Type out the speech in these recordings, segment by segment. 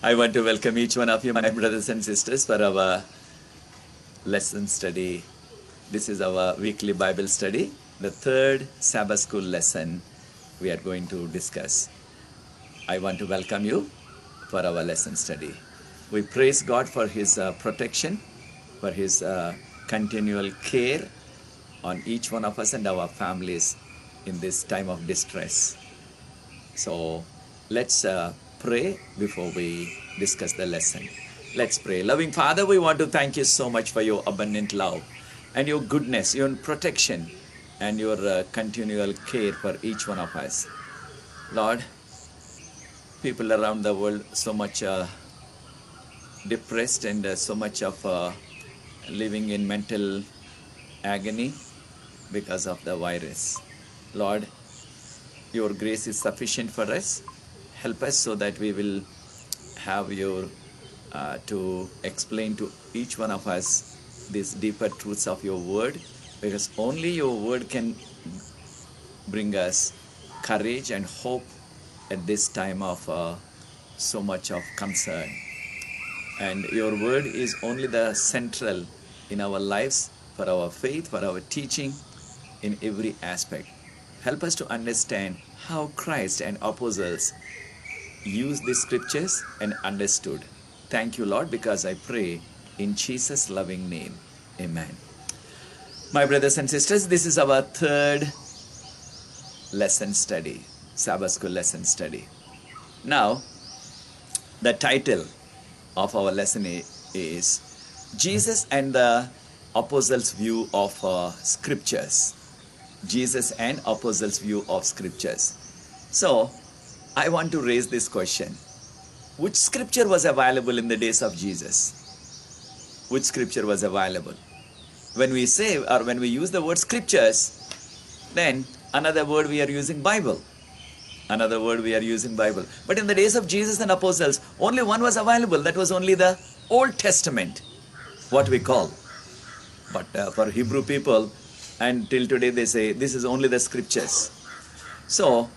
I want to welcome each one of you, my brothers and sisters, for our lesson study. This is our weekly Bible study, the third Sabbath school lesson we are going to discuss. I want to welcome you for our lesson study. We praise God for His protection, for His continual care on each one of us and our families in this time of distress. So let's pray before we discuss the lesson. Let's pray. Loving Father, we want to thank you so much for your abundant love and your goodness, your protection, and your continual care for each one of us. Lord, people around the world so much depressed and so much of living in mental agony because of the virus. Lord, your grace is sufficient for us. Help us so that we will have your to explain to each one of us these deeper truths of your word, because only your word can bring us courage and hope at this time of so much of concern. And your word is only the central in our lives, for our faith, for our teaching, in every aspect. Help us to understand how Christ and apostles used the scriptures and understood. Thank you, Lord, because I pray in Jesus' loving name. Amen. My brothers and sisters, this is our third lesson study, Sabbath school lesson study. Now, the title of our lesson is Jesus and the Apostles' View of Scriptures. Jesus and Apostles' View of Scriptures. So, I want to raise this question. Which scripture was available in the days of Jesus? Which scripture was available? When we say, or when we use the word scriptures, then another word we are using Bible. Another word we are using Bible. But in the days of Jesus and apostles, only one was available. That was only the Old Testament, what we call. But for Hebrew people, and till today they say, this is only the scriptures. So,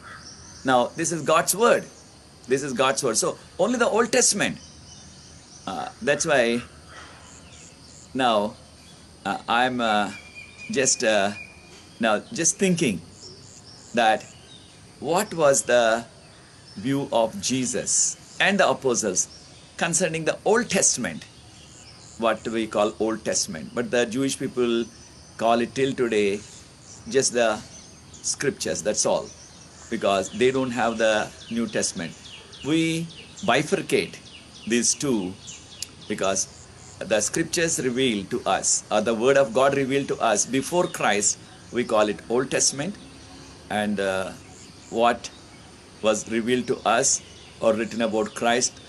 now this is God's word. This is God's word. So, only the Old Testament. That's why now I'm just thinking that what was the view of Jesus and the apostles concerning the Old Testament, what we call Old Testament. But the Jewish people call it till today just the scriptures, that's all, because they don't have the New Testament. We bifurcate these two because the scriptures revealed to us, or the word of God revealed to us before Christ, we call it Old Testament, and what was revealed to us or written about Christ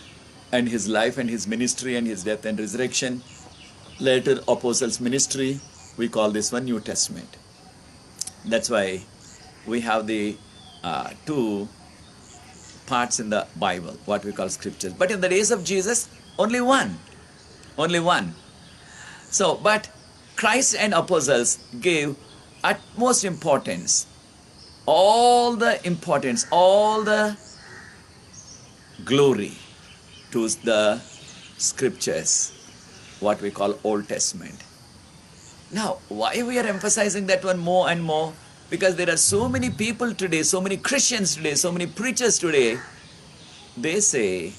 and his life and his ministry and his death and resurrection, later apostles' ministry, we call this one New Testament. That's why we have the two parts in the Bible, what we call scriptures. But in the days of Jesus, only one. Only one. So, but Christ and apostles gave utmost importance, all the importance, all the glory to the scriptures, what we call Old Testament. Now, why we are emphasizing that one more and more? Because there are so many people today, so many Christians today, so many preachers today, they say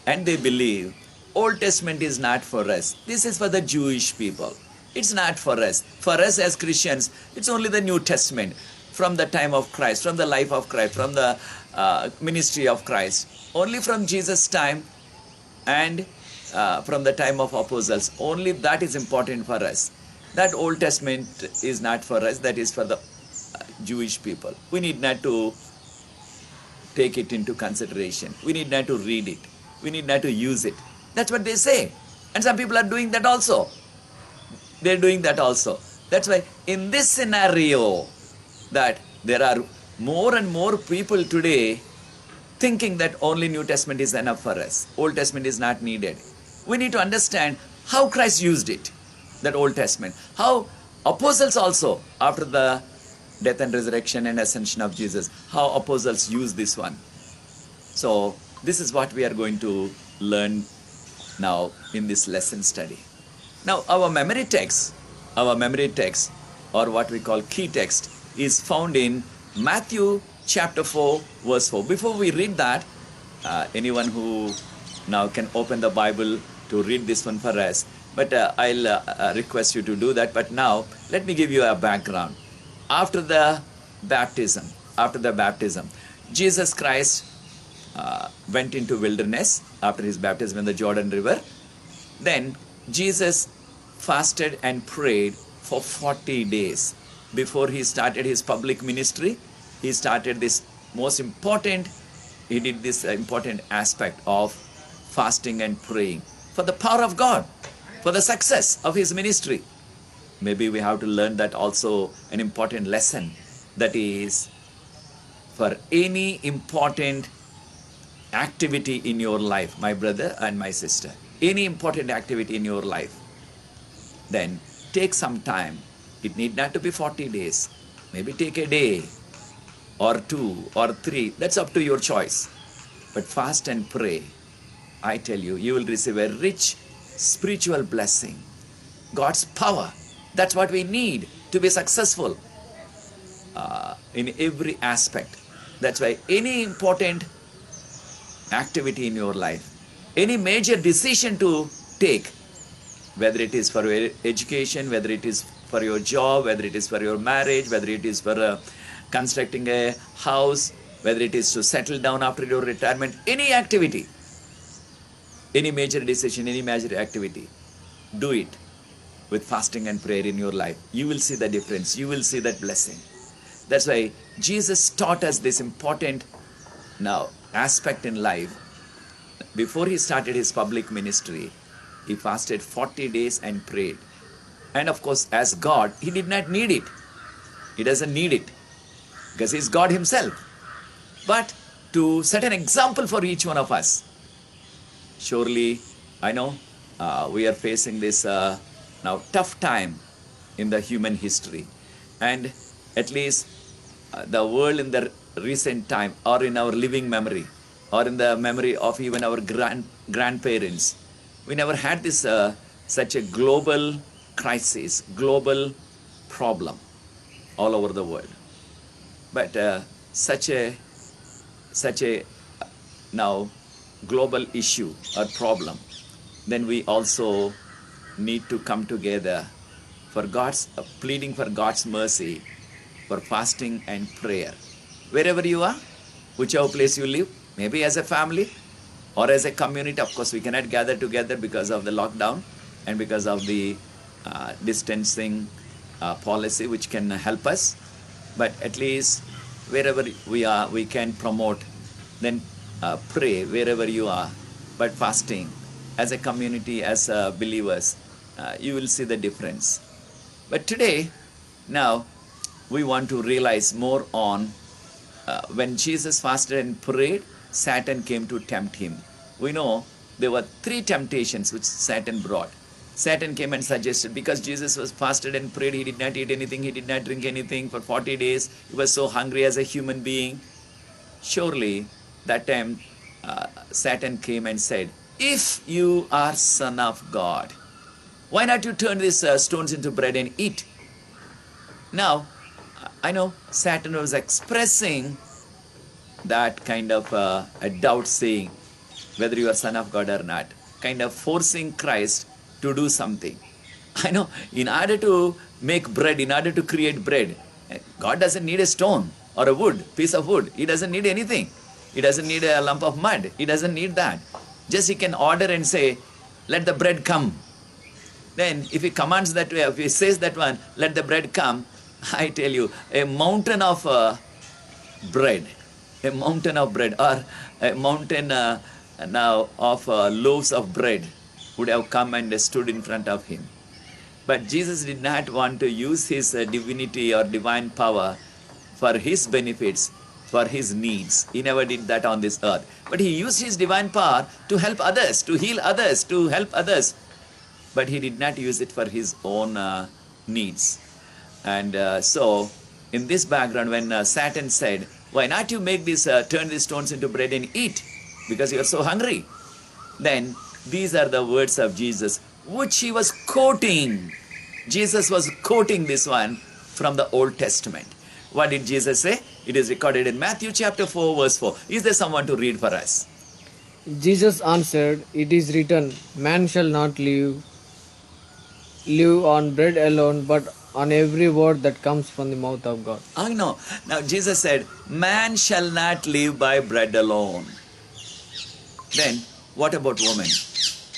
and they believe Old Testament is not for us. This is for the Jewish people. It's not for us. For us as Christians, it's only the New Testament from the time of Christ, from the life of Christ, from the ministry of Christ. Only from Jesus' time and from the time of apostles. Only that is important for us. That Old Testament is not for us. That is for the Jewish people. We need not to take it into consideration. We need not to read it. We need not to use it. That's what they say. And some people are doing that also. They're doing that also. That's why in this scenario that there are more and more people today thinking that only New Testament is enough for us. Old Testament is not needed. We need to understand how Christ used it, that Old Testament. How apostles also, after the death and resurrection and ascension of Jesus, how apostles use this one. So this is what we are going to learn now in this lesson study. Now our memory text, or what we call key text, is found in Matthew chapter 4 verse 4. Before we read that, anyone who now can open the Bible to read this one for us, but I'll request you to do that. But now let me give you a background. After the baptism, Jesus Christ went into wilderness after his baptism in the Jordan River. Then Jesus fasted and prayed for 40 days before he started his public ministry. He started this important aspect of fasting and praying for the power of God, for the success of his ministry. Maybe we have to learn that also, an important lesson, that is, for any important activity in your life, my brother and my sister, any important activity in your life, then take some time. It need not to be 40 days. Maybe take a day or 2 or 3. That's up to your choice. But fast and pray. I tell you, you will receive a rich spiritual blessing. God's power. That's what we need to be successful in every aspect. That's why any important activity in your life, any major decision to take, whether it is for your education, whether it is for your job, whether it is for your marriage, whether it is for constructing a house, whether it is to settle down after your retirement, any activity, any major decision, any major activity, do it with fasting and prayer in your life. You will see the difference. You will see that blessing. That's why Jesus taught us this important aspect in life. Before he started his public ministry, he fasted 40 days and prayed. And of course, as God, he did not need it. He doesn't need it because he's God himself. But to set an example for each one of us. Surely, I know we are facing this now tough time in the human history. And at least the world in the recent time, or in our living memory, or in the memory of even our grandparents, we never had this such a global crisis, global problem all over the world. But such a now global issue or problem, then we also need to come together for pleading for God's mercy, for fasting and prayer. Wherever you are, whichever place you live, maybe as a family or as a community. Of course, we cannot gather together because of the lockdown and because of the distancing policy, which can help us. But at least wherever we are, we can promote, then pray wherever you are. But fasting, as a community, as believers, you will see the difference. But today, now, we want to realize more on when Jesus fasted and prayed, Satan came to tempt him. We know there were 3 temptations which Satan brought. Satan came and suggested, because Jesus was fasted and prayed, he did not eat anything, he did not drink anything for 40 days. He was so hungry as a human being. Surely, that time, Satan came and said, if you are Son of God, why not you turn these stones into bread and eat? Now, I know Satan was expressing that kind of a doubt, saying whether you are Son of God or not, kind of forcing Christ to do something. I know, in order to make bread, in order to create bread, God doesn't need a stone or a piece of wood. He doesn't need anything. He doesn't need a lump of mud. He doesn't need that. Just he can order and say, let the bread come. Then if he commands that way, if he says that one, let the bread come, I tell you, a mountain of bread, or a mountain now of loaves of bread would have come and stood in front of him. But Jesus did not want to use his divinity or divine power for his benefits, for his needs. He never did that on this earth. But he used his divine power to help others, to heal others, to help others. But he did not use it for his own needs. And so, in this background, when Satan said, why not you make this, turn these stones into bread and eat, because you are so hungry. Then these are the words of Jesus, which he was quoting. Jesus was quoting this one from the Old Testament. What did Jesus say? It is recorded in Matthew chapter 4, verse 4. Is there someone to read for us? Jesus answered, "It is written, man shall not live on bread alone, but on every word that comes from the mouth of God." I know. Now Jesus said, man shall not live by bread alone. Then what about woman?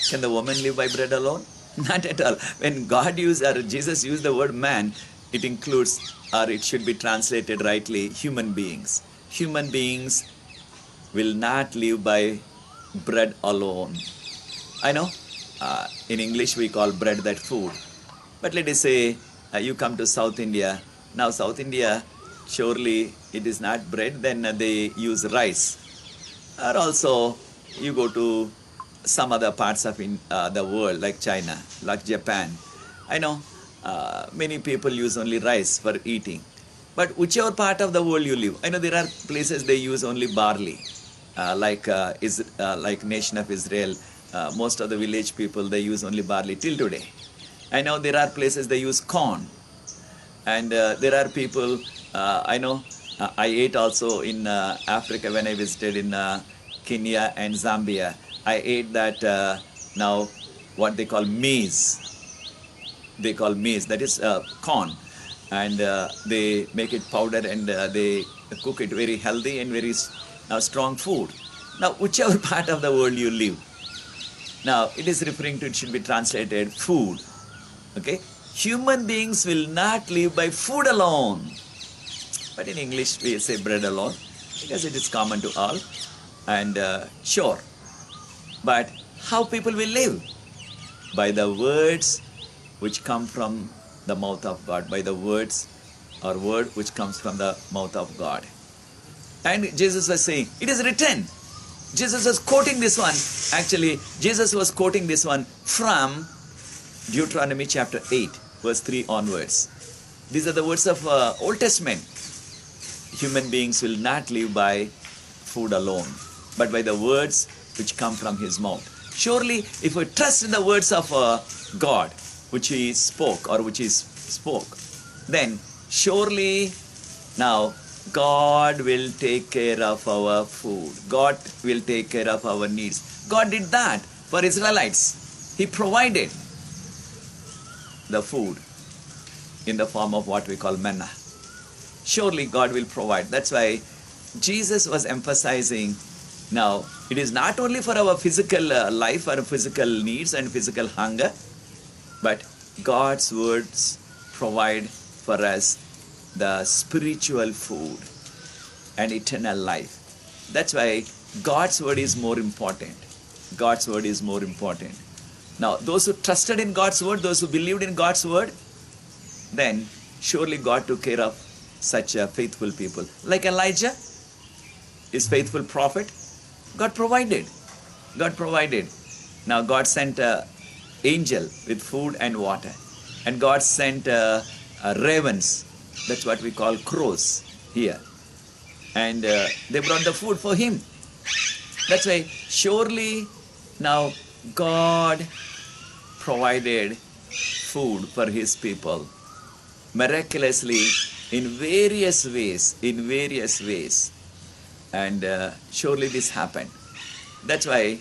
Can the woman live by bread alone? Not at all. When God used or Jesus used the word man, it includes, or it should be translated rightly, human beings. Human beings will not live by bread alone. I know in English we call bread that food. But let us say you come to South India. Now South India, surely it is not bread, then they use rice. Or also you go to some other parts of the world like China, like Japan. I know many people use only rice for eating. But whichever part of the world you live, I know there are places they use only barley. Like nation of Israel, most of the village people, they use only barley till today. I know there are places they use corn. And there are people, I know, I ate also in Africa when I visited in Kenya and Zambia. I ate that now what they call maize. They call maize, that is corn. And they make it powder and they cook it very healthy and very strong food. Now, whichever part of the world you live, now it is referring to, it should be translated food. Okay? Human beings will not live by food alone. But in English we say bread alone because it is common to all. And sure. But how people will live? By the words which come from the mouth of God. By the words or word which comes from the mouth of God. And Jesus was saying, it is written. Jesus was quoting this one. Actually, Jesus was quoting this one from Deuteronomy chapter 8, verse 3 onwards. These are the words of Old Testament. Human beings will not live by food alone, but by the words which come from his mouth. Surely, if we trust in the words of God, which he spoke or which he spoke, then surely now God will take care of our food. God will take care of our needs. God did that for Israelites. He provided the food in the form of what we call manna. Surely God will provide. That's why Jesus was emphasizing, now it is not only for our physical life or physical needs and physical hunger, but God's words provide for us the spiritual food and eternal life. That's why God's word is more important. God's word is more important. Now, those who trusted in God's word, those who believed in God's word, then surely God took care of such faithful people. Like Elijah, his faithful prophet, God provided. God provided. Now, God sent an angel with food and water. And God sent ravens. That's what we call crows here. And they brought the food for him. That's why surely now God provided food for his people miraculously in various ways. And surely this happened. That's why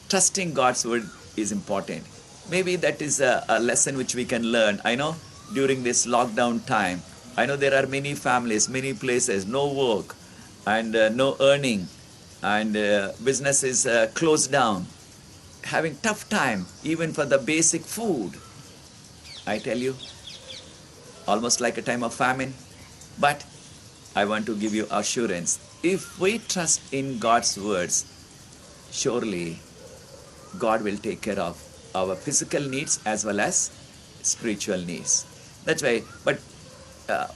trusting God's word is important. Maybe that is a lesson which we can learn. I know during this lockdown time, I know there are many families, many places, no work and no earning, and business is closed down, having tough time even for the basic food. I tell you, almost like a time of famine. But I want to give you assurance. If we trust in God's words, surely God will take care of our physical needs as well as spiritual needs. That's why, but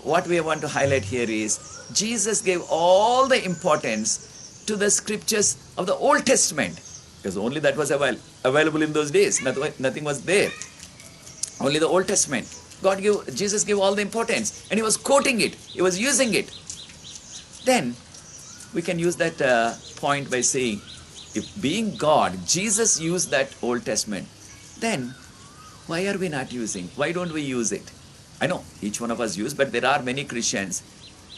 what we want to highlight here is Jesus gave all the importance to the scriptures of the Old Testament, because only that was available in those days. Nothing was there. Only the Old Testament. Jesus gave all the importance, and he was quoting it. He was using it. Then we can use that point by saying, if being God, Jesus used that Old Testament, then why are we not using? Why don't we use it? I know each one of us use, but there are many Christians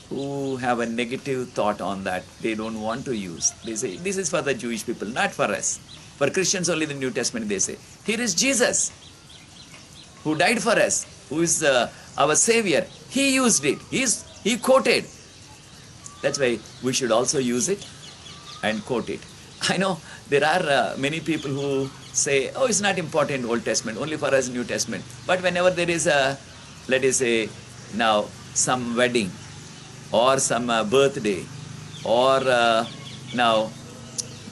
who have a negative thought on that. They don't want to use. They say, this is for the Jewish people, not for us. For Christians, only the New Testament, they say. Here is Jesus, who died for us, who is our Savior. He used it. He quoted. That's why we should also use it and quote it. I know there are many people who say, oh, it's not important, Old Testament, only for us New Testament. But whenever there is a, let us say, now some wedding or some birthday, or now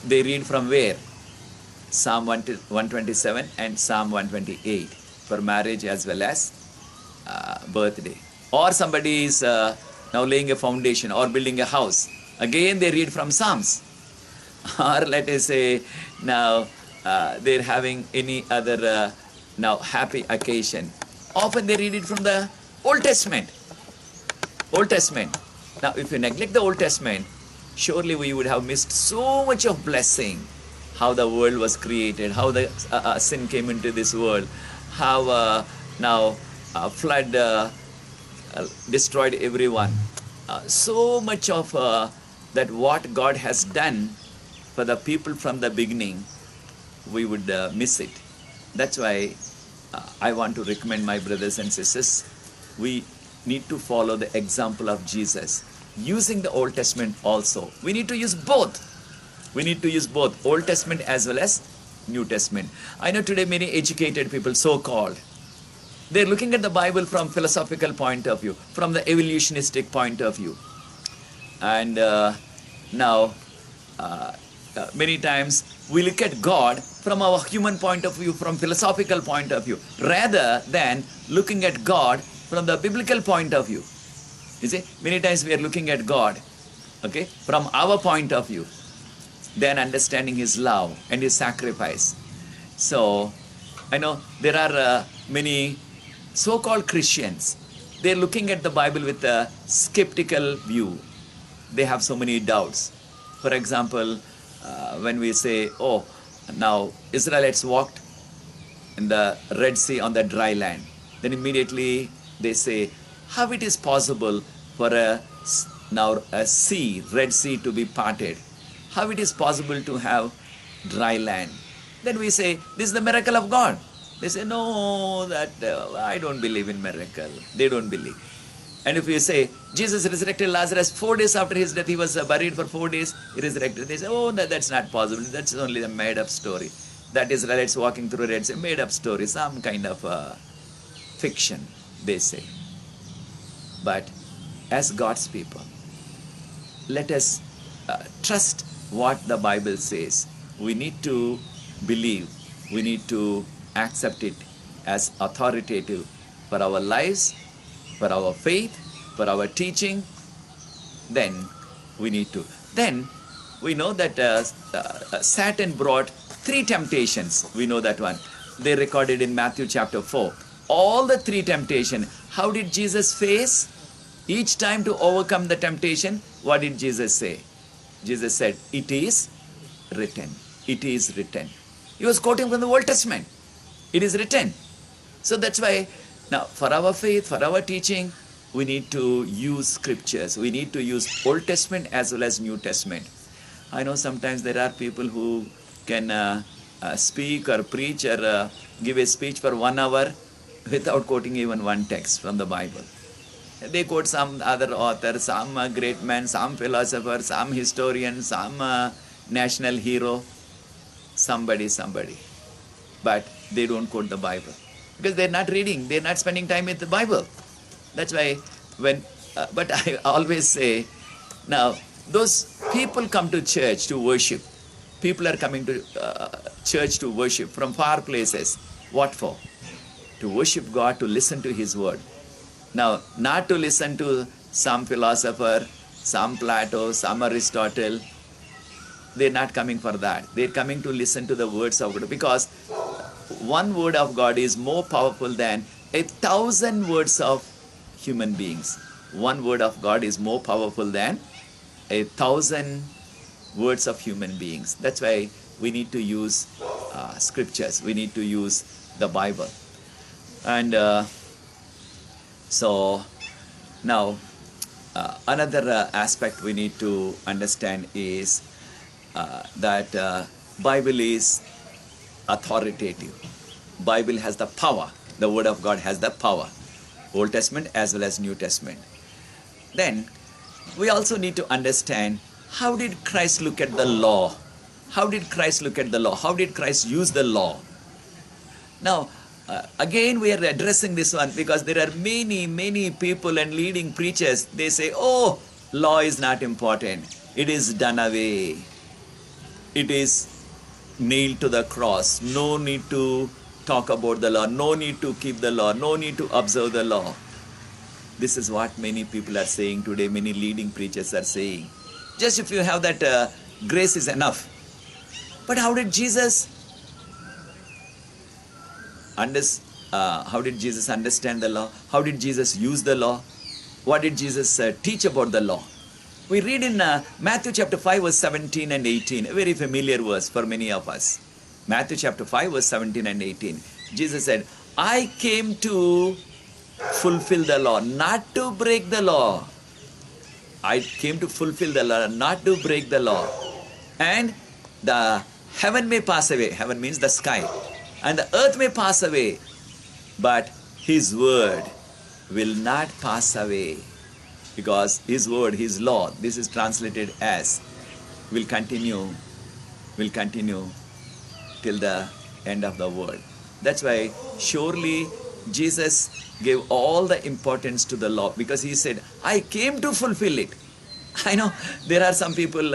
they read from where? Psalm 127 and Psalm 128 for marriage as well as birthday. Or somebody is now laying a foundation or building a house. Again they read from Psalms. Or let us say now they're having any other now happy occasion. Often they read it from the Old Testament. Old Testament. Now if you neglect the Old Testament, surely we would have missed so much of blessing. How the world was created, how the sin came into this world, how now flood destroyed everyone. So much of that what God has done for the people from the beginning, we would miss it. That's why I want to recommend my brothers and sisters, we need to follow the example of Jesus, using the Old Testament also. We need to use both. We need to use both Old Testament as well as New Testament. I know today many educated people, so-called, they're looking at the Bible from philosophical point of view, from the evolutionistic point of view. And now, many times we look at God from our human point of view, from philosophical point of view, rather than looking at God from the biblical point of view. You see, many times we are looking at God, okay, from our point of view, then understanding His love and His sacrifice. So, I know there are many so-called Christians, they're looking at the Bible with a skeptical view. They have so many doubts. For example, when we say, oh, now Israelites walked in the Red Sea on the dry land, then immediately they say, how it is possible for now a sea, Red Sea, to be parted? How it is possible to have dry land? Then we say, this is the miracle of God. They say, no, that I don't believe in miracle. They don't believe. And if we say, Jesus resurrected Lazarus 4 days after his death, he was buried for 4 days, he resurrected. They say, oh, that's not possible. That's only a made-up story. That Israelites walking through Red Sea, made-up story, some kind of fiction, they say. But as God's people, let us trust what the Bible says. We need to believe, we need to accept it as authoritative for our lives, for our faith, for our teaching. Then we need to. Then we know that Satan brought 3 temptations. We know that one. They recorded in Matthew chapter 4. All the 3 temptations. How did Jesus face? Each time to overcome the temptation, what did Jesus say? Jesus said, it is written. It is written. He was quoting from the Old Testament. It is written. So that's why now for our faith, for our teaching, we need to use scriptures. We need to use Old Testament as well as New Testament. I know sometimes there are people who can speak or preach or give a speech for 1 hour without quoting even one text from the Bible. They quote some other author, some great man, some philosopher, some historian, some national hero, somebody. But they don't quote the Bible because they're not reading, they're not spending time with the Bible. That's why but I always say, now those people come to church to worship. People are coming to church to worship from far places. What for? To worship God, to listen to His word. Now, not to listen to some philosopher, some Plato, some Aristotle. They're not coming for that. They're coming to listen to the words of God, because one word of God is more powerful than 1,000 words of human beings. One word of God is more powerful than 1,000 words of human beings. That's why we need to use scriptures. We need to use the Bible. And so now another aspect we need to understand is that Bible is authoritative. Bible has the power. The Word of God has the power. Old Testament as well as New Testament. Then we also need to understand, how did Christ look at the law? How did Christ look at the law? How did Christ use the law? Now, again we are addressing this one because there are many people and leading preachers. They say, oh, law is not important. It is done away. It is nailed to the cross. No need to talk about the law. No need to keep the law. No need to observe the law. This is what many people are saying today. Many leading preachers are saying. Just if you have that grace is enough. But how did Jesus understand the law? How did Jesus use the law? What did Jesus teach about the law? We read in Matthew chapter 5 verse 17 and 18, a very familiar verse for many of us. Matthew chapter 5 verse 17 and 18. Jesus said, I came to fulfill the law, not to break the law. I came to fulfill the law, not to break the law. And the heaven may pass away. Heaven means the sky. And the earth may pass away. But His word will not pass away. Because His word, His law, this is translated as, will continue till the end of the world. That's why surely Jesus gave all the importance to the law, because He said, I came to fulfill it. I know there are some people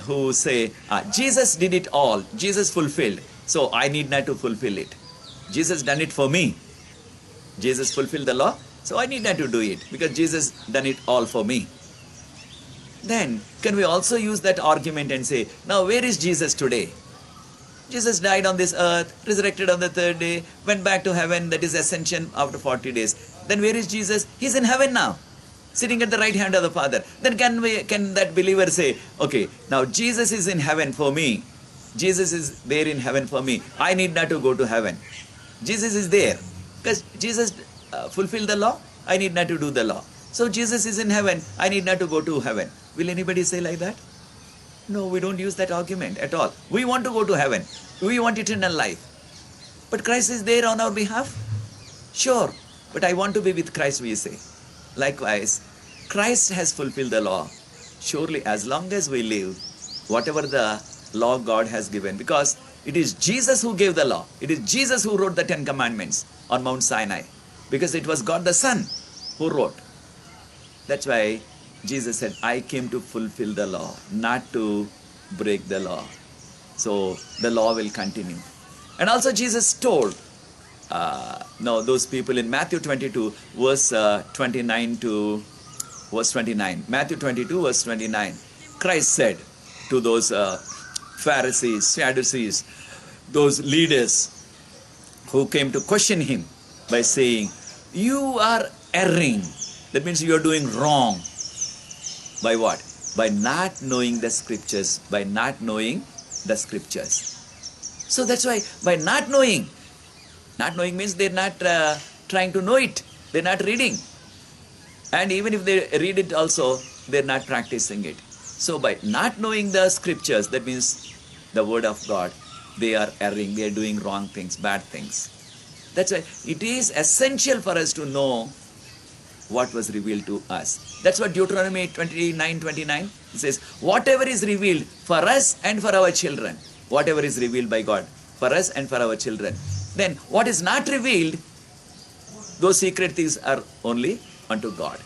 who say, Jesus did it all. Jesus fulfilled. So I need not to fulfill it. Jesus done it for me. Jesus fulfilled the law. So I need not to do it because Jesus done it all for me. Then can we also use that argument and say, now where is Jesus today? Jesus died on this earth, resurrected on the third day, went back to heaven, that is ascension after 40 days. Then where is Jesus? He's in heaven now, sitting at the right hand of the Father. Then can that believer say, okay, now Jesus is in heaven for me. Jesus is there in heaven for me. I need not to go to heaven. Jesus is there. Because Jesus fulfilled the law, I need not to do the law. So Jesus is in heaven, I need not to go to heaven. Will anybody say like that? No, we don't use that argument at all. We want to go to heaven. We want eternal life. But Christ is there on our behalf? Sure. But I want to be with Christ, we say. Likewise, Christ has fulfilled the law. Surely as long as we live, whatever the law God has given, because it is Jesus who gave the law. It is Jesus who wrote the 10 commandments on Mount Sinai. Because it was God the Son who wrote. That's why Jesus said, I came to fulfill the law, not to break the law. So the law will continue. And also Jesus told those people in Matthew 22 verse 29 to verse 29. Matthew 22 verse 29. Christ said to those Pharisees, Sadducees, those leaders who came to question Him by saying, you are erring. That means you are doing wrong. By what? By not knowing the scriptures. By not knowing the scriptures. So that's why by not knowing means they're not trying to know it. They're not reading. And even if they read it also, they're not practicing it. So by not knowing the scriptures, that means the word of God, they are erring. They are doing wrong things, bad things. That's why it is essential for us to know what was revealed to us. That's what Deuteronomy 29:29 says. Whatever is revealed for us and for our children. Whatever is revealed by God for us and for our children. Then what is not revealed, those secret things are only unto God.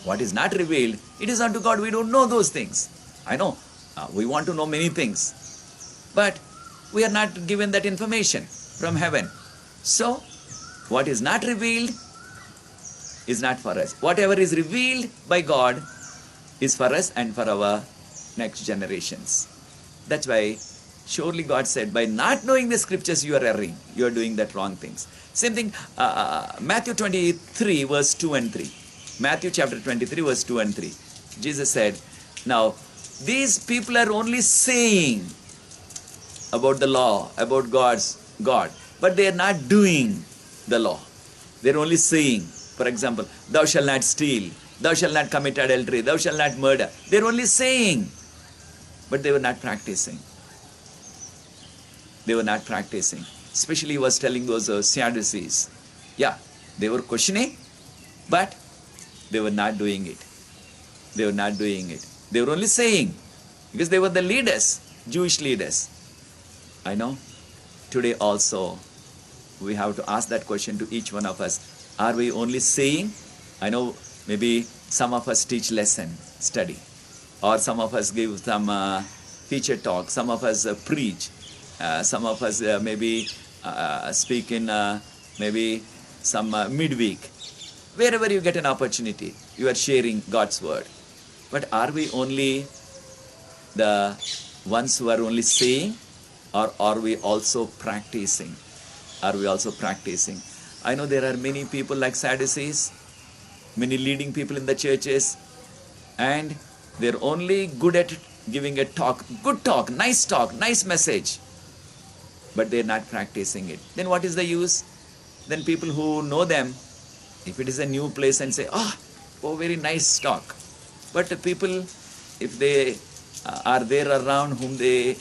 What is not revealed, it is unto God. We don't know those things. I know we want to know many things. But we are not given that information from heaven. So what is not revealed is not for us. Whatever is revealed by God is for us and for our next generations. That's why surely God said, by not knowing the scriptures you are erring. You are doing that wrong things. Same thing, Matthew 23 verse 2 and 3. Matthew chapter 23 verse 2 and 3. Jesus said, now These people are only saying about the law, about God, but they are not doing the law. They are only saying, for example, thou shalt not steal, thou shalt not commit adultery, thou shalt not murder. They are only saying, but they were not practicing. They were not practicing. Especially he was telling those Sadducees. Yeah, they were questioning, but they were not doing it. They were not doing it. They were only saying, because they were the leaders, Jewish leaders. I know today also we have to ask that question to each one of us. Are we only saying? I know maybe some of us teach lesson, study, or some of us give some feature talk, some of us preach, some of us maybe speak in maybe some midweek. Wherever you get an opportunity, you are sharing God's word. But are we only the ones who are only saying, or are we also practicing? Are we also practicing? I know there are many people like Sadducees, many leading people in the churches, and they're only good at giving a talk, good talk, nice message, but they're not practicing it. Then what is the use? Then people who know them, if it is a new place and say, oh, very nice talk. But the people, if they are there around whom they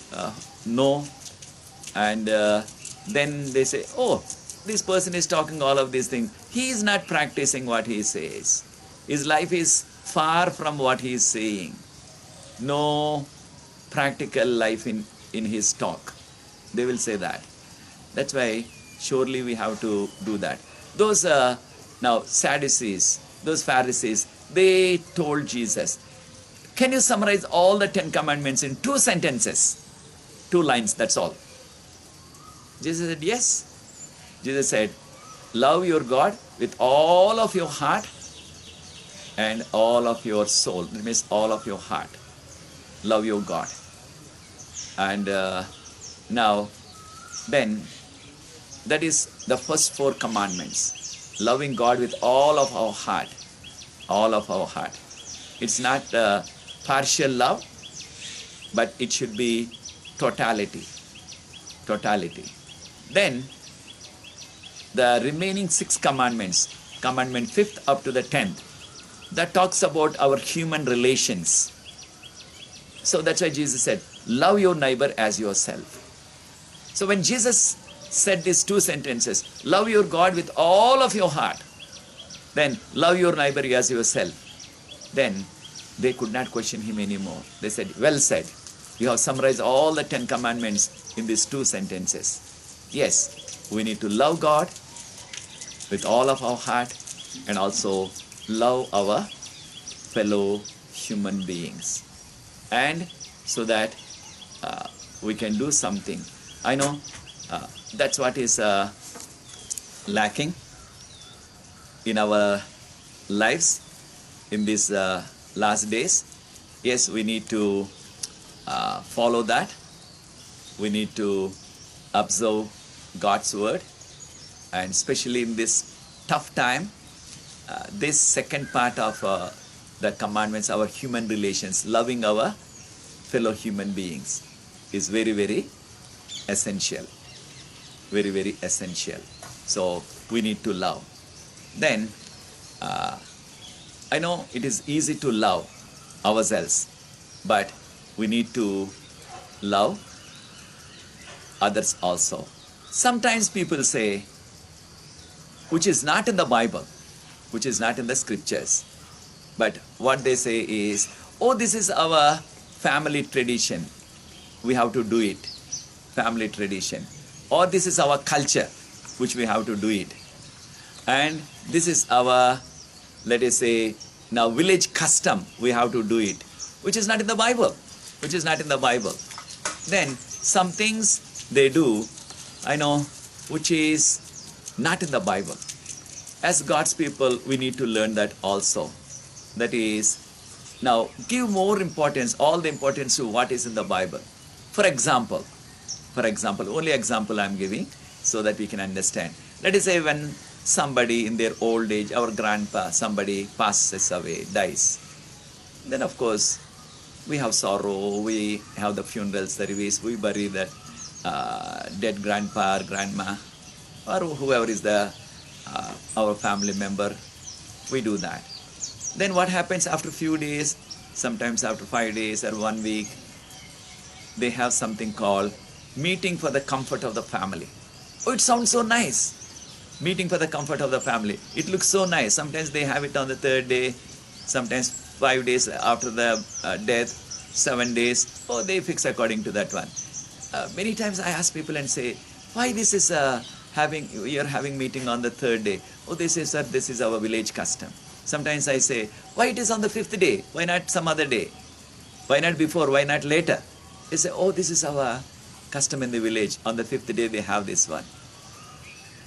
know, and then they say, oh, this person is talking all of these things. He is not practicing what he says. His life is far from what he is saying. No practical life in his talk. They will say that. That's why surely we have to do that. Those now Sadducees, those Pharisees, they told Jesus, can you summarize all the 10 commandments in 2 sentences? 2 lines, that's all. Jesus said, yes. Jesus said, love your God with all of your heart and all of your soul. That means all of your heart. Love your God. And now, then, that is the first 4 commandments. Loving God with all of our heart. All of our heart. It's not partial love, but it should be totality. Totality. Then, the remaining 6 commandments, commandment 5th up to the 10th, that talks about our human relations. So that's why Jesus said, love your neighbor as yourself. So when Jesus said these 2 sentences, love your God with all of your heart, then love your neighbor as yourself, then they could not question him anymore. They said, well said. You have summarized all the 10 commandments in these 2 sentences. Yes, we need to love God with all of our heart and also love our fellow human beings. And so that we can do something. I know that's what is lacking in our lives in these last days. Yes, we need to follow that. We need to observe God's word, and especially in this tough time, this second part of the commandments, our human relations, loving our fellow human beings, is very, very essential. Very, very essential. So we need to love. Then I know it is easy to love ourselves, but we need to love others also. Sometimes people say, which is not in the Bible, which is not in the scriptures, but what they say is, oh, this is our family tradition, we have to do it. Family tradition. Or this is our culture, which we have to do it. And this is our, let us say, now village custom, we have to do it, which is not in the Bible, which is not in the Bible. Then some things they do, I know, which is not in the Bible. As God's people, we need to learn that also. That is, now give more importance, all the importance to what is in the Bible. For example, only example I am giving so that we can understand. Let us say when somebody in their old age, our grandpa, somebody passes away, dies. Then of course, We have sorrow, we have the funeral service, we bury the dead grandpa or grandma, or whoever is our family member. We do that. Then what happens after a few days, sometimes after 5 days or 1 week, they have something called meeting for the comfort of the family. Oh, it sounds so nice. Meeting for the comfort of the family. It looks so nice. Sometimes they have it on the 3rd day, sometimes 5 days after the death, 7 days. Oh, they fix according to that one. Many times I ask people and say, why this is you're having meeting on the 3rd day? Oh, they say, sir, this is our village custom. Sometimes I say, why it is on the 5th day? Why not some other day? Why not before? Why not later? They say, oh, this is our custom in the village. On the 5th day, they have this one.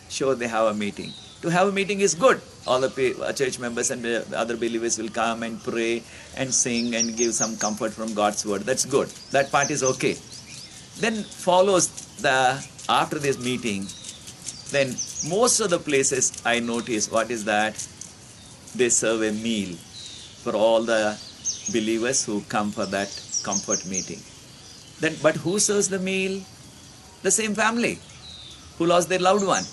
Sure, they have a meeting. To have a meeting is good. All the church members and the other believers will come and pray and sing and give some comfort from God's word. That's good. That part is okay. Then follows after this meeting, then most of the places I notice, what is that? They serve a meal for all the believers who come for that comfort meeting. Then, but who serves the meal? The same family who lost their loved one.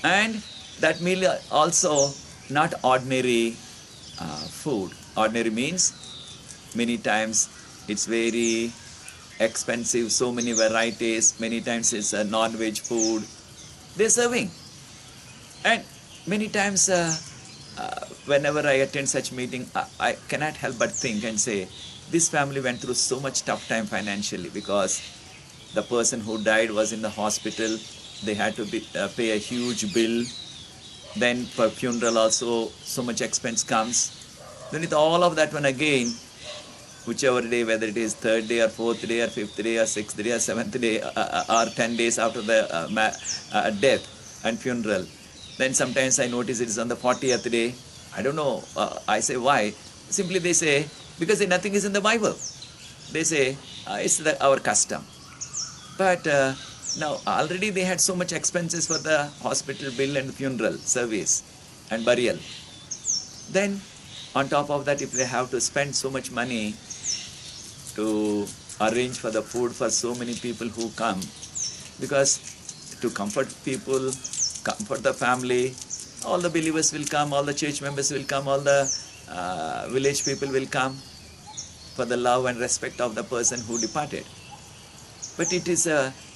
And that meal also not ordinary food. Ordinary means many times it's very expensive, so many varieties, many times it's a non-veg food they're serving. And many times whenever I attend such meeting, I cannot help but think and say, this family went through so much tough time financially because the person who died was in the hospital. They had to pay a huge bill. Then for funeral also, so much expense comes. Then with all of that one again, whichever day, whether it is 3rd day or 4th day or 5th day or 6th day or 7th day or 10 days after the death and funeral, then sometimes I notice it is on the 40th day. I don't know. I say, why? Simply they say, because nothing is in the Bible. They say, it's our custom. But now already they had so much expenses for the hospital bill and funeral service and burial. Then on top of that, if they have to spend so much money to arrange for the food for so many people who come, because to comfort people, comfort the family, all the believers will come, all the church members will come, all the village people will come for the love and respect of the person who departed. But it is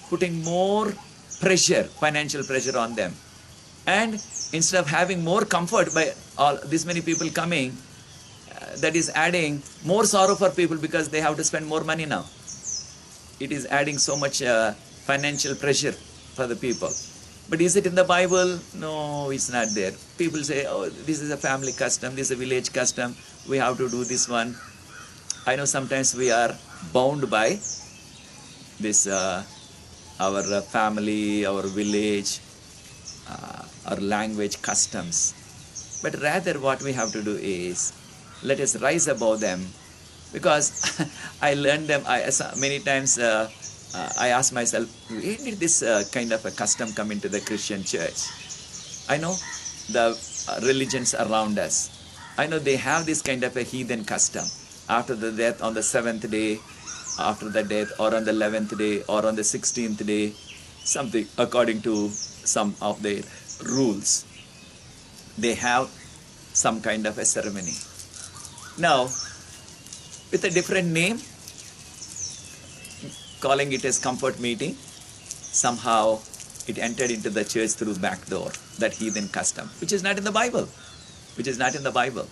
putting more pressure, financial pressure on them. And instead of having more comfort by all this many people coming, that is adding more sorrow for people because they have to spend more money now. It is adding so much financial pressure for the people. But is it in the Bible? No, it's not there. People say, oh, this is a family custom, this is a village custom, we have to do this one. I know sometimes we are bound by this, our family, our village, our language, customs. But rather what we have to do is, let us rise above them. Because I learned them, many times I ask myself, where did this kind of a custom come into the Christian church? I know the religions around us. I know they have this kind of a heathen custom. After the death, on the 7th day, after the death, or on the 11th day, or on the 16th day, something according to some of their rules. They have some kind of a ceremony. Now, with a different name, calling it as comfort meeting, somehow it entered into the church through back door, that heathen custom, which is not in the Bible. Which is not in the Bible.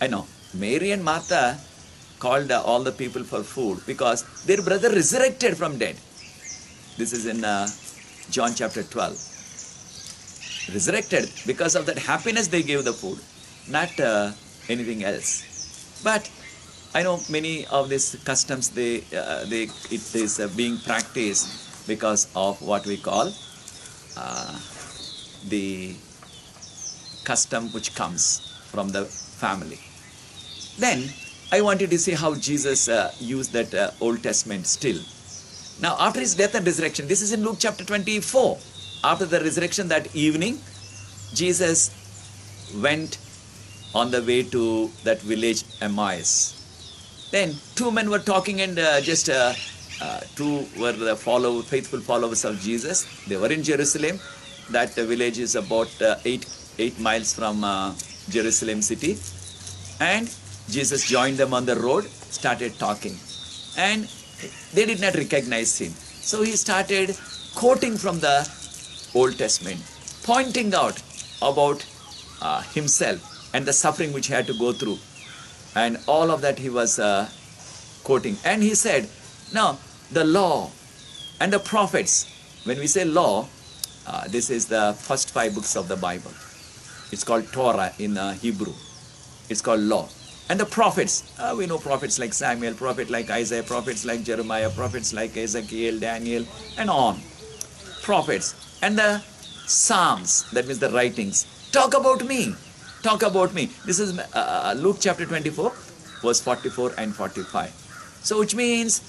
I know, Mary and Martha called all the people for food because their brother resurrected from dead. This is in John chapter 12. Resurrected. Because of that happiness they gave the food, not anything else. But I know many of these customs, it is being practiced because of what we call the custom which comes from the family. Then I wanted to see how Jesus used that Old Testament still. Now after his death and resurrection, this is in Luke chapter 24. After the resurrection that evening, Jesus went on the way to that village Emmaus. Then two men were talking, and two were the faithful followers of Jesus. They were in Jerusalem. That village is about 8 miles from Jerusalem city. And Jesus joined them on the road, started talking. And they did not recognize him. So he started quoting from the Old Testament, pointing out about himself and the suffering which he had to go through. And all of that he was quoting. And he said, now the law and the prophets, when we say law, this is the first 5 books of the Bible. It's called Torah in Hebrew. It's called law. And the prophets, we know prophets like Samuel, prophet like Isaiah, prophets like Jeremiah, prophets like Ezekiel, Daniel, and on. Prophets. And the Psalms, that means the writings, talk about me. Talk about me. This is Luke chapter 24, verse 44 and 45. So which means,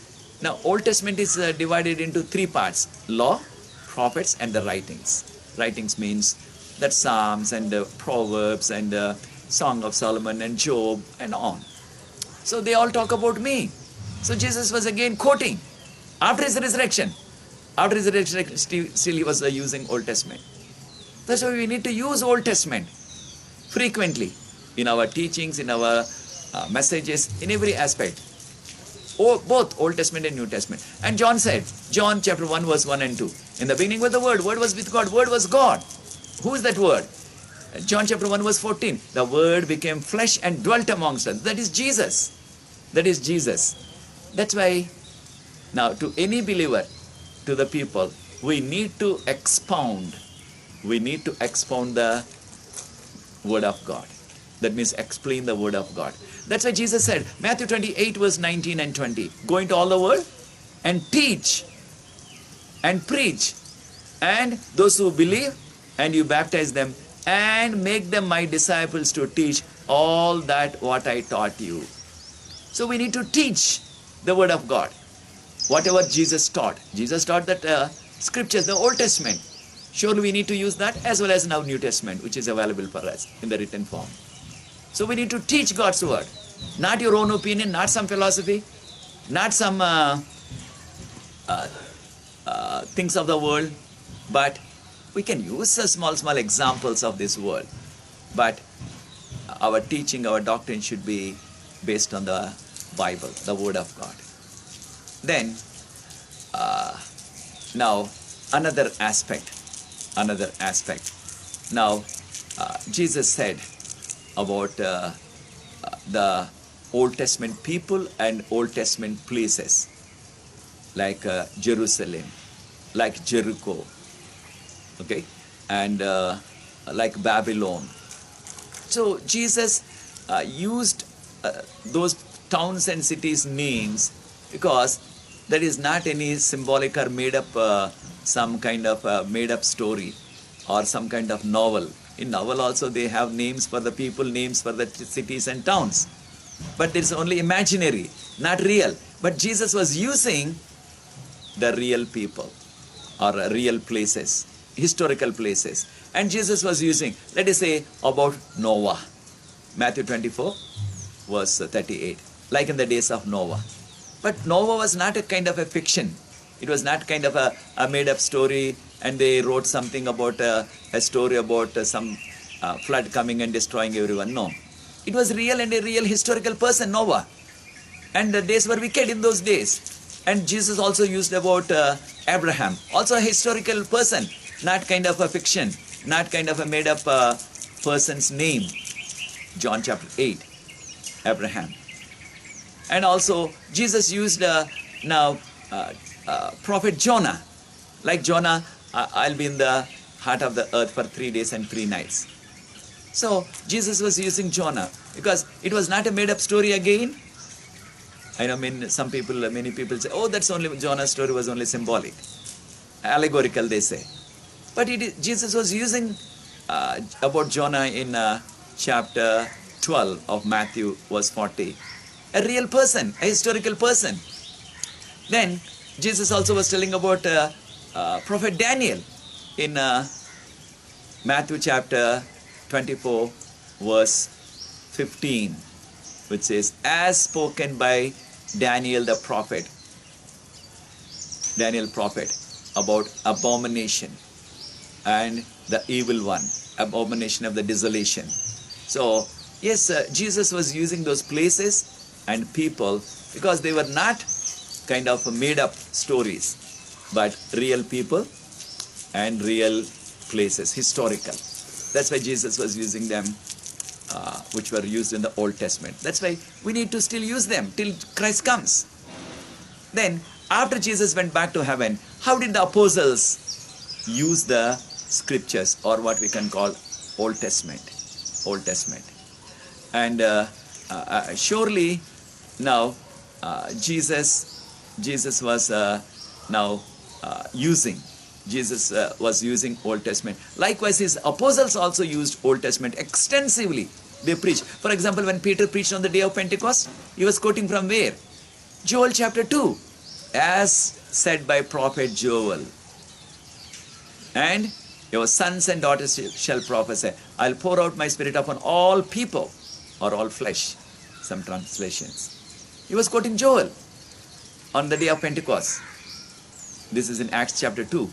now Old Testament is divided into 3 parts. Law, prophets, and the writings. Writings means that Psalms and Proverbs and Song of Solomon and Job and on. So they all talk about me. So Jesus was again quoting after his resurrection. After his resurrection, still he was using Old Testament. That's why we need to use Old Testament frequently in our teachings, in our messages, in every aspect. Both Old Testament and New Testament. And John said, John chapter 1 verse 1 and 2. In the beginning was the Word. Word was with God. Word was God. Who is that Word? John chapter 1 verse 14. The Word became flesh and dwelt amongst us. That is Jesus. That is Jesus. That's why now to any believer, to the people, we need to expound. We need to expound the Word of God. That means explain the Word of God. That's why Jesus said, Matthew 28 verse 19 and 20, go into all the world and teach and preach. And those who believe, and you baptize them and make them my disciples to teach all that what I taught you. So we need to teach the Word of God. Whatever Jesus taught. Jesus taught that scriptures, the Old Testament. Surely we need to use that as well as now New Testament, which is available for us in the written form. So we need to teach God's Word. Not your own opinion, not some philosophy, not some things of the world, but we can use small examples of this world. But our teaching, our doctrine should be based on the Bible, the Word of God. Then, now another aspect. Now, Jesus said about the Old Testament people and Old Testament places like Jerusalem, like Jericho, okay, and like Babylon. So Jesus used those towns and cities names because there is not any symbolic or made up some kind of made up story or some kind of novel. In novel also they have names for the people, names for the cities and towns. But it's only imaginary, not real. But Jesus was using the real people or real places, historical places. And Jesus was using, let us say, about Noah. Matthew 24, verse 38. Like in the days of Noah. But Noah was not a kind of a fiction. It was not kind of a made-up story, and they wrote something about a story about some flood coming and destroying everyone. No. It was real and a real historical person, Noah. And the days were wicked in those days. And Jesus also used about Abraham. Also a historical person, not kind of a fiction, not kind of a made-up person's name. John chapter 8, Abraham. And also Jesus used prophet Jonah. Like Jonah, I'll be in the heart of the earth for 3 days and 3 nights. So Jesus was using Jonah because it was not a made-up story again. I know many people say, oh, that's only Jonah's story was only symbolic, allegorical they say. But Jesus was using about Jonah in chapter 12 of Matthew verse 40. A real person, a historical person. Then Jesus also was telling about prophet Daniel in Matthew chapter 24 verse 15. which says, as spoken by Daniel the prophet, about abomination and the evil one, abomination of the desolation. So, yes, Jesus was using those places and people because they were not kind of made up stories, but real people and real places, historical. That's why Jesus was using them, which were used in the Old Testament. That's why we need to still use them till Christ comes. Then, after Jesus went back to heaven, how did the apostles use the scriptures, or what we can call Old Testament? And surely now Jesus was now using. Jesus was using Old Testament. Likewise, his apostles also used Old Testament extensively. They preached. For example, when Peter preached on the day of Pentecost, he was quoting from where? Joel chapter 2. As said by prophet Joel. And your sons and daughters shall prophesy. I'll pour out my spirit upon all people, or all flesh, some translations. He was quoting Joel on the day of Pentecost. This is in Acts chapter 2.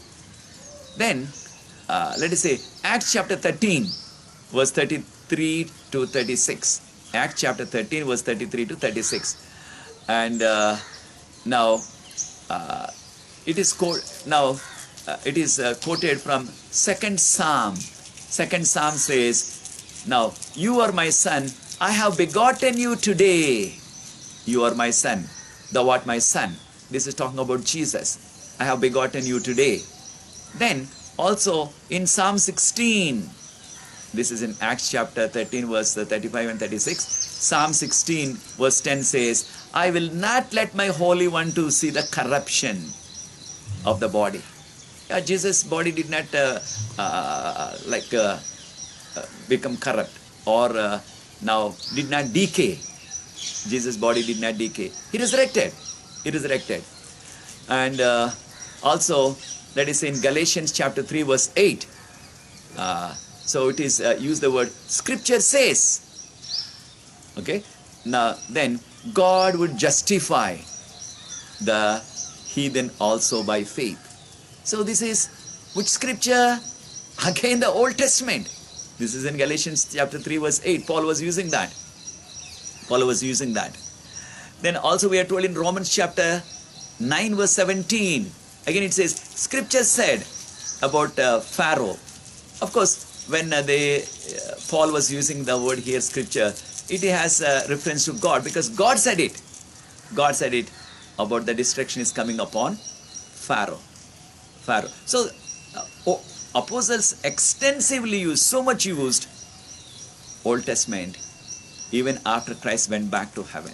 Then, let us say, Acts chapter 13, verse 33 to 36. Acts chapter 13, verse 33 to 36. And now, it is quoted from 2nd Psalm. 2nd Psalm says, now, you are my son, I have begotten you today. You are my son. Thou art my son. This is talking about Jesus. I have begotten you today. Then, also in Psalm 16, this is in Acts chapter 13, verse 35 and 36. Psalm 16, verse 10 says, I will not let my Holy One to see the corruption of the body. Jesus' body did not become corrupt, or now did not decay. Jesus' body did not decay. He resurrected. And also, that is in Galatians chapter 3, verse 8. So it is use the word scripture says. Okay. Now then, God would justify the heathen also by faith. So this is which scripture? Again, the Old Testament. This is in Galatians chapter 3, verse 8. Paul was using that. Then also we are told in Romans chapter 9, verse 17. Again it says, scripture said about Pharaoh. Of course, when Paul was using the word here, scripture, it has a reference to God, because God said it. God said it about the destruction is coming upon Pharaoh. So, apostles extensively used, so much used Old Testament, even after Christ went back to heaven.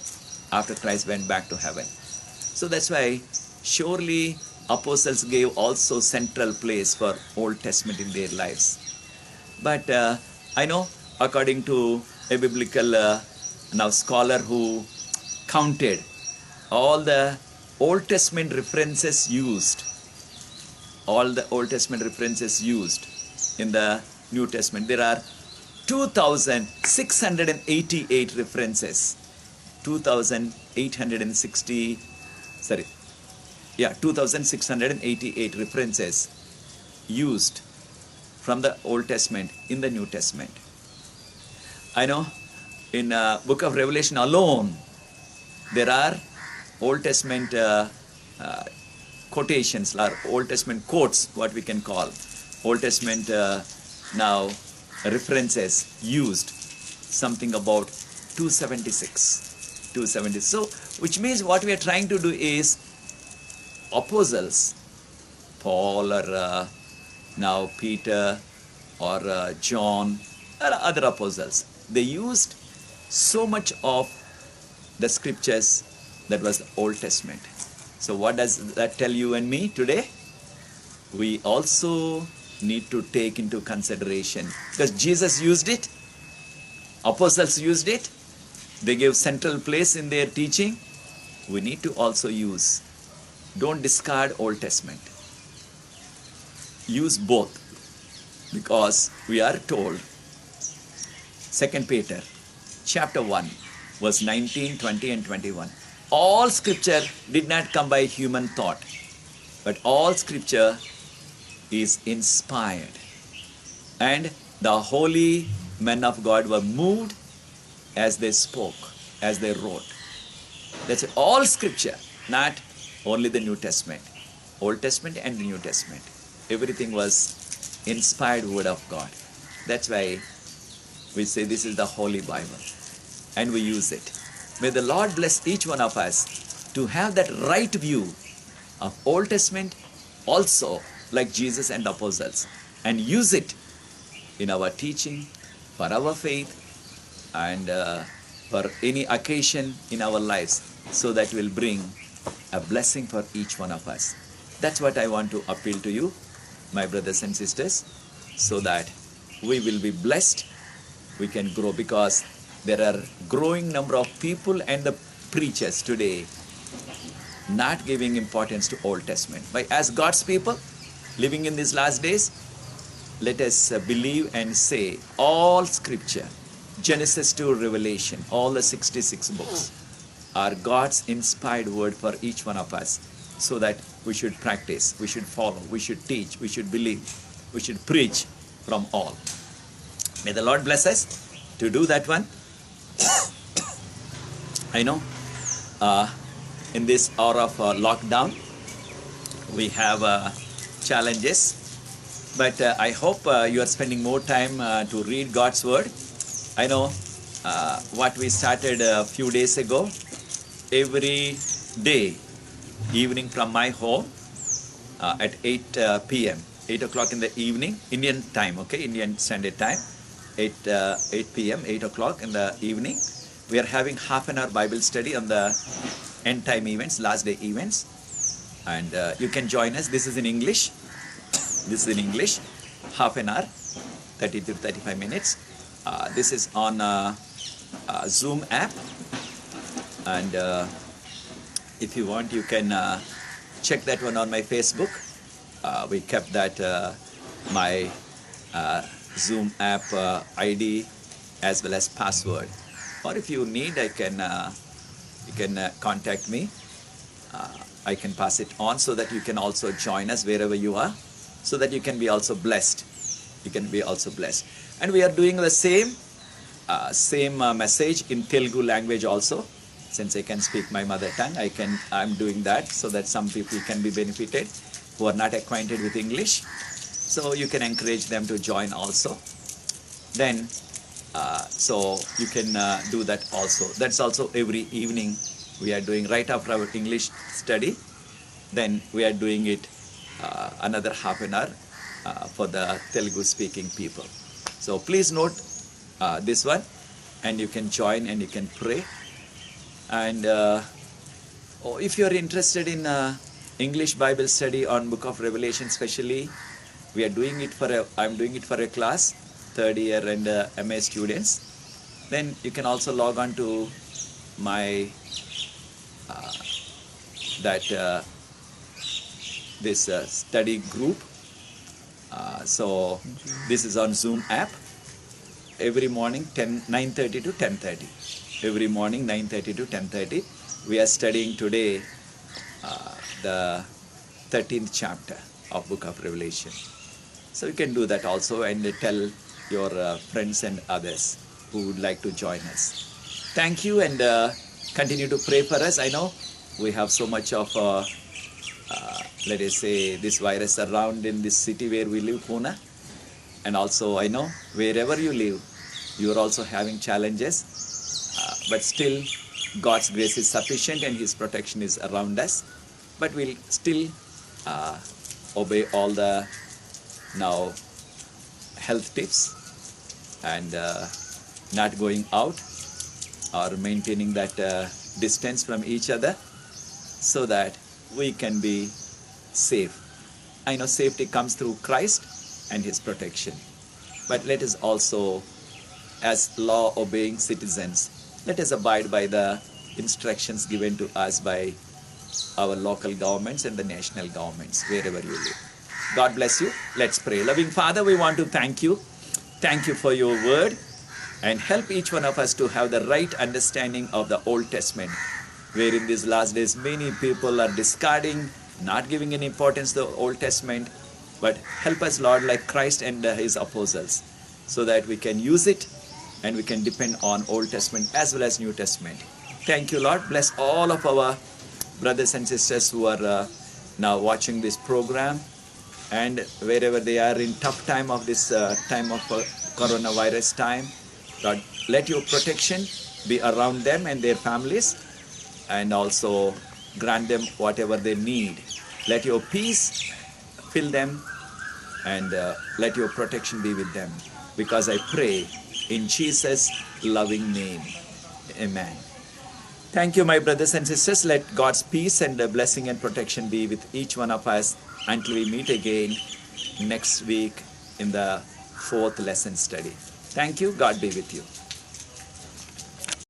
So that's why surely apostles gave also central place for Old Testament in their lives. But I know, according to a biblical now scholar who counted all the Old Testament references used, in the New Testament, there are 2,688 references. 2,688 references used from the Old Testament in the New Testament. I know in book of Revelation alone, there are Old Testament quotations, or Old Testament quotes, what we can call Old Testament now references used, something about 276. So, which means what we are trying to do is, apostles, Paul or now Peter or John or other apostles, they used so much of the scriptures that was the Old Testament. So what does that tell you and me today? We also need to take into consideration, because Jesus used it, apostles used it, they gave central place in their teaching. We need to also use. Don't discard Old Testament. Use both, because we are told, 2 Peter chapter 1, verse 19, 20 and 21. All scripture did not come by human thought, but all scripture is inspired. And the holy men of God were moved as they spoke, as they wrote. That's it. All scripture, not only the New Testament. Old Testament and the New Testament. Everything was inspired word of God. That's why we say this is the Holy Bible. And we use it. May the Lord bless each one of us to have that right view of Old Testament also like Jesus and the apostles, and use it in our teaching, for our faith, and for any occasion in our lives, so that will bring a blessing for each one of us. That's what I want to appeal to you, my brothers and sisters, so that we will be blessed, we can grow, because there are growing number of people and the preachers today not giving importance to Old Testament. But as God's people living in these last days, let us believe and say all scripture, Genesis to Revelation, all the 66 books are God's inspired word for each one of us, so that we should practice, we should follow, we should teach, we should believe, we should preach from all. May the Lord bless us to do that one. I know in this hour of lockdown we have challenges, but I hope you are spending more time to read God's word. I know what we started a few days ago, every day evening from my home at 8 p.m. 8 o'clock in the evening, Indian time, okay, Indian Standard Time, 8 p.m., 8 o'clock in the evening. We are having half an hour Bible study on the end time events, last day events. And you can join us. This is in English. This is in English. Half an hour, 30 to 35 minutes. This is on Zoom app. And if you want, you can check that one on my Facebook. We kept that my Zoom app ID as well as password. Or if you need, you can contact me. I can pass it on so that you can also join us wherever you are, so that you can be also blessed. You can be also blessed. And we are doing the same message in Telugu language also. Since I can speak my mother tongue, I'm doing that so that some people can be benefited who are not acquainted with English. So you can encourage them to join also. Then, so you can do that also. That's also every evening we are doing right after our English study. Then we are doing it another half an hour for the Telugu speaking people. So please note this one, and you can join and you can pray. And if you are interested in English Bible study on Book of Revelation, especially, we are doing it I'm doing it for a class, third year and MA students. Then you can also log on to my this study group. So this is on Zoom app. Every morning 9:30 to 10:30. Every morning 9:30 to 10:30. We are studying today the 13th chapter of Book of Revelation. So you can do that also, and tell your friends and others who would like to join us. Thank you, and continue to pray for us. I know we have so much of let us say this virus around in this city where we live, Pune, and also I know wherever you live, you are also having challenges, but still God's grace is sufficient and His protection is around us. But we'll still obey all the now health tips, and not going out or maintaining that distance from each other, so that we can be safe. I know safety comes through Christ and His protection, but let us also, as law-obeying citizens, let us abide by the instructions given to us by our local governments and the national governments, wherever you live. God bless you. Let's pray. Loving Father, we want to thank you. Thank you for your word. and help each one of us to have the right understanding of the Old Testament, where in these last days many people are discarding, not giving any importance to the Old Testament. But help us, Lord, like Christ and his apostles, so that we can use it and we can depend on Old Testament as well as New Testament. Thank you, Lord. Bless all of our brothers and sisters who are now watching this program, and wherever they are in tough time of this time of coronavirus time. Lord, let your protection be around them and their families, and also grant them whatever they need. Let your peace fill them, and let your protection be with them. Because I pray in Jesus' loving name. Amen. Thank you, my brothers and sisters. Let God's peace and blessing and protection be with each one of us until we meet again next week in the 4th lesson study. Thank you. God be with you.